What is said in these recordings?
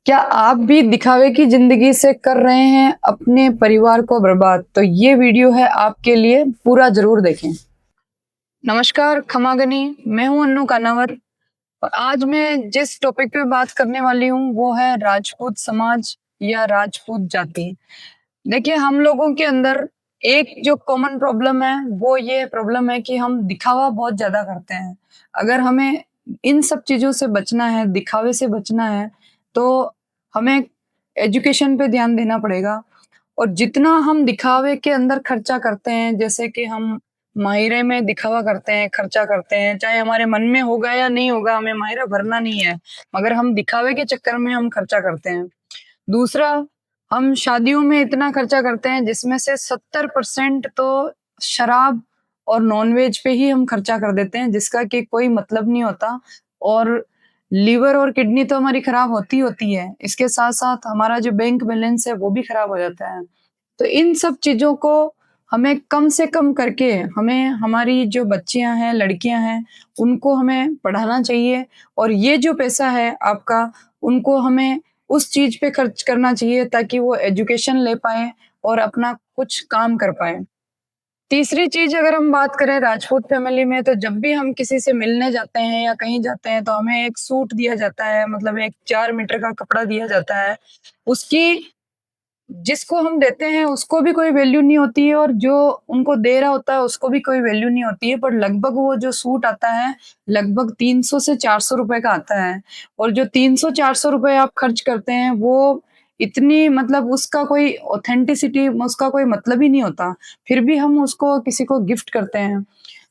क्या आप भी दिखावे की ज़िंदगी से कर रहे हैं अपने परिवार को बर्बाद? तो ये वीडियो है आपके लिए, पूरा ज़रूर देखें। नमस्कार, खमागनी, मैं हूँ अन्नू कानावर और आज मैं जिस टॉपिक पे बात करने वाली हूँ वो है राजपूत समाज या राजपूत जाति। देखिए, हम लोगों के अंदर एक जो कॉमन प्रॉब्लम है, वो ये प्रॉब्लम है कि हम दिखावा बहुत ज़्यादा करते हैं। अगर हमें इन सब चीज़ों से बचना है, दिखावे से बचना है, तो हमें एजुकेशन पे ध्यान देना पड़ेगा और जितना हम दिखावे के अंदर खर्चा करते हैं, जैसे कि हम माहिरे में दिखावा करते हैं, खर्चा करते हैं, चाहे हमारे मन में होगा या नहीं होगा, हमें माहिरा भरना नहीं है, मगर हम दिखावे के चक्कर में हम खर्चा करते हैं। दूसरा, हम शादियों में इतना खर्चा करते हैं जिसमें से 70% तो शराब और नॉन-वेज पे ही हम खर्चा कर देते हैं, जिसका कि कोई मतलब नहीं होता और लीवर और किडनी तो हमारी खराब होती है। इसके साथ-साथ हमारा जो बैंक बैलेंस है वो भी खराब हो जाता है। तो इन सब चीज़ों को हमें कम से कम करके हमें हमारी जो बच्चियाँ हैं, लड़कियाँ हैं, उनको हमें पढ़ाना चाहिए और ये जो पैसा है आपका, उनको हमें उस चीज़ पे खर्च करना चाहिए ताकि वो एजुकेशन ले पाएँ और अपना कुछ काम कर पाएँ। तीसरी चीज़ अगर हम बात करें राजपूत फैमिली में तो जब भी हम किसी से मिलने जाते हैं या कहीं जाते हैं तो हमें एक सूट दिया जाता है, मतलब एक 4 मीटर का कपड़ा दिया जाता है। उसकी जिसको हम देते हैं उसको भी कोई वैल्यू नहीं होती है और जो उनको दे रहा होता है उसको भी कोई वैल्यू नहीं होती है, पर लगभग वो जो सूट आता है लगभग 300 से 400 रुपए का आता है और जो 300-400 रुपए आप खर्च करते हैं वो इतनी, मतलब उसका कोई ऑथेंटिसिटी, उसका कोई मतलब ही नहीं होता। फिर भी हम उसको किसी को गिफ्ट करते हैं।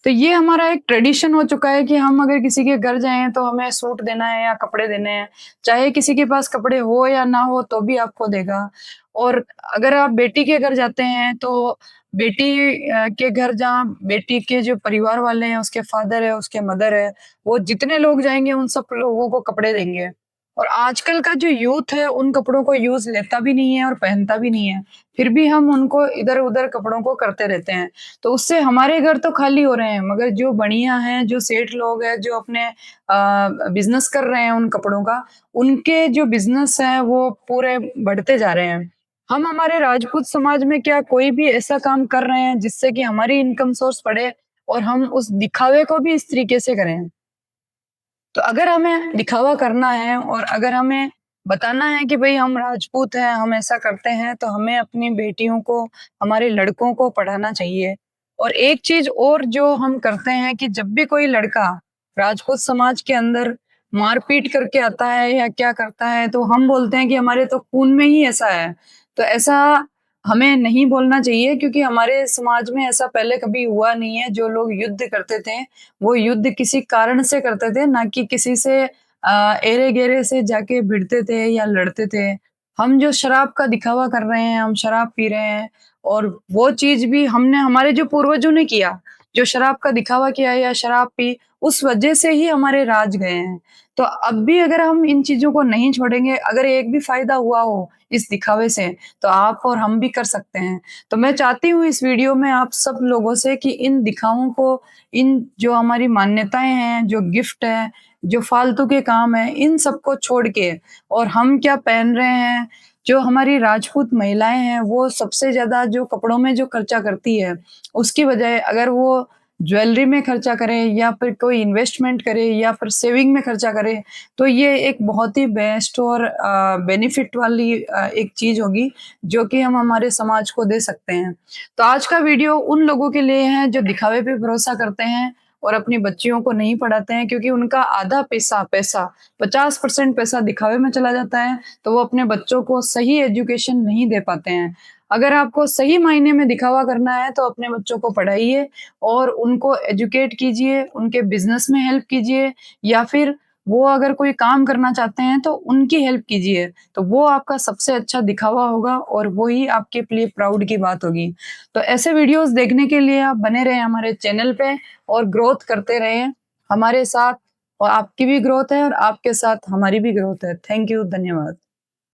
तो ये हमारा एक ट्रेडिशन हो चुका है कि हम अगर किसी के घर जाएँ तो हमें सूट देना है या कपड़े देने हैं। चाहे किसी के पास कपड़े हो या ना हो तो भी आपको देगा। और अगर आप बेटी के घर जाते हैं तो बेटी के घर जहाँ बेटी के जो परिवार वाले हैं, उसके फादर है, उसके मदर है, वो जितने लोग जाएँगे उन सब लोगों को कपड़े देंगे। और आजकल का जो यूथ है उन कपड़ों को यूज़ लेता भी नहीं है और पहनता भी नहीं है। फिर भी हम उनको इधर-उधर कपड़ों को करते रहते हैं। तो उससे हमारे घर तो खाली हो रहे हैं, मगर जो बढ़िया हैं, जो सेठ लोग हैं, जो अपने बिज़नेस कर रहे हैं उन कपड़ों का, उनके जो बिज़नेस हैं वो पूरे बढ़ते जा रहे हैं। हम हमारे राजपूत समाज में क्या कोई भी ऐसा काम कर रहे हैं जिससे कि हमारी इनकम सोर्स बढ़े और हम उस दिखावे को भी इस तरीके से करें। तो अगर हमें दिखावा करना है और अगर हमें बताना है कि भई हम राजपूत हैं, हम ऐसा करते हैं, तो हमें अपनी बेटियों को, हमारे लड़कों को पढ़ाना चाहिए। और एक चीज़ और जो हम करते हैं कि जब भी कोई लड़का राजपूत समाज के अंदर मारपीट करके आता है या क्या करता है, तो हम बोलते हैं कि हमारे तो खून में ही ऐसा है। तो ऐसा हमें नहीं बोलना चाहिए क्योंकि हमारे समाज में ऐसा पहले कभी हुआ नहीं है। जो लोग युद्ध करते थे वो युद्ध किसी कारण से करते थे, ना कि किसी से एरे-गैरे से जाके भिड़ते थे या लड़ते थे। हम जो शराब का दिखावा कर रहे हैं, हम शराब पी रहे हैं और वो चीज़ भी हमने, हमारे जो पूर्वजों ने किया, जो शराब का दिखावा किया या शराब पी, उस वजह से ही हमारे राज गए हैं। तो अब भी अगर हम इन चीज़ों को नहीं छोड़ेंगे, अगर एक भी फ़ायदा हुआ हो इस दिखावे से, तो आप और हम भी कर सकते हैं। तो मैं चाहती हूँ इस वीडियो में आप सब लोगों से कि इन दिखावों को, इन जो हमारी मान्यताएँ हैं, जो गिफ्ट है, जो फालतू के काम हैं, इन सबको छोड़ के और हम क्या पहन रहे हैं, जो हमारी राजपूत महिलाएँ हैं, वो सबसे ज़्यादा जो कपड़ों में जो खर्चा करती है, उसकी बजाय अगर वो ज्वेलरी में खर्चा करें या फिर कोई इन्वेस्टमेंट करे या फिर सेविंग में खर्चा करे, तो ये एक बहुत ही बेस्ट और बेनिफिट वाली एक चीज़ होगी, जो कि हम हमारे समाज को दे सकते हैं। तो आज का वीडियो उन लोगों के लिए है जो दिखावे पे भरोसा करते हैं और अपनी बच्चियों को नहीं पढ़ाते हैं, क्योंकि उनका आधा पैसा पैसा 50% पैसा दिखावे में चला जाता है, तो वो अपने बच्चों को सही एजुकेशन नहीं दे पाते हैं। अगर आपको सही मायने में दिखावा करना है तो अपने बच्चों को पढ़ाइए और उनको एजुकेट कीजिए, उनके बिज़नेस में हेल्प कीजिए या फिर वो अगर कोई काम करना चाहते हैं तो उनकी हेल्प कीजिए। तो वो आपका सबसे अच्छा दिखावा होगा और वो ही आपके लिए प्राउड की बात होगी। तो ऐसे वीडियोज़ देखने के लिए आप बने रहें हमारे चैनल पे और ग्रोथ करते रहें हमारे साथ, और आपकी भी ग्रोथ है और आपके साथ हमारी भी ग्रोथ है। थैंक यू, धन्यवाद।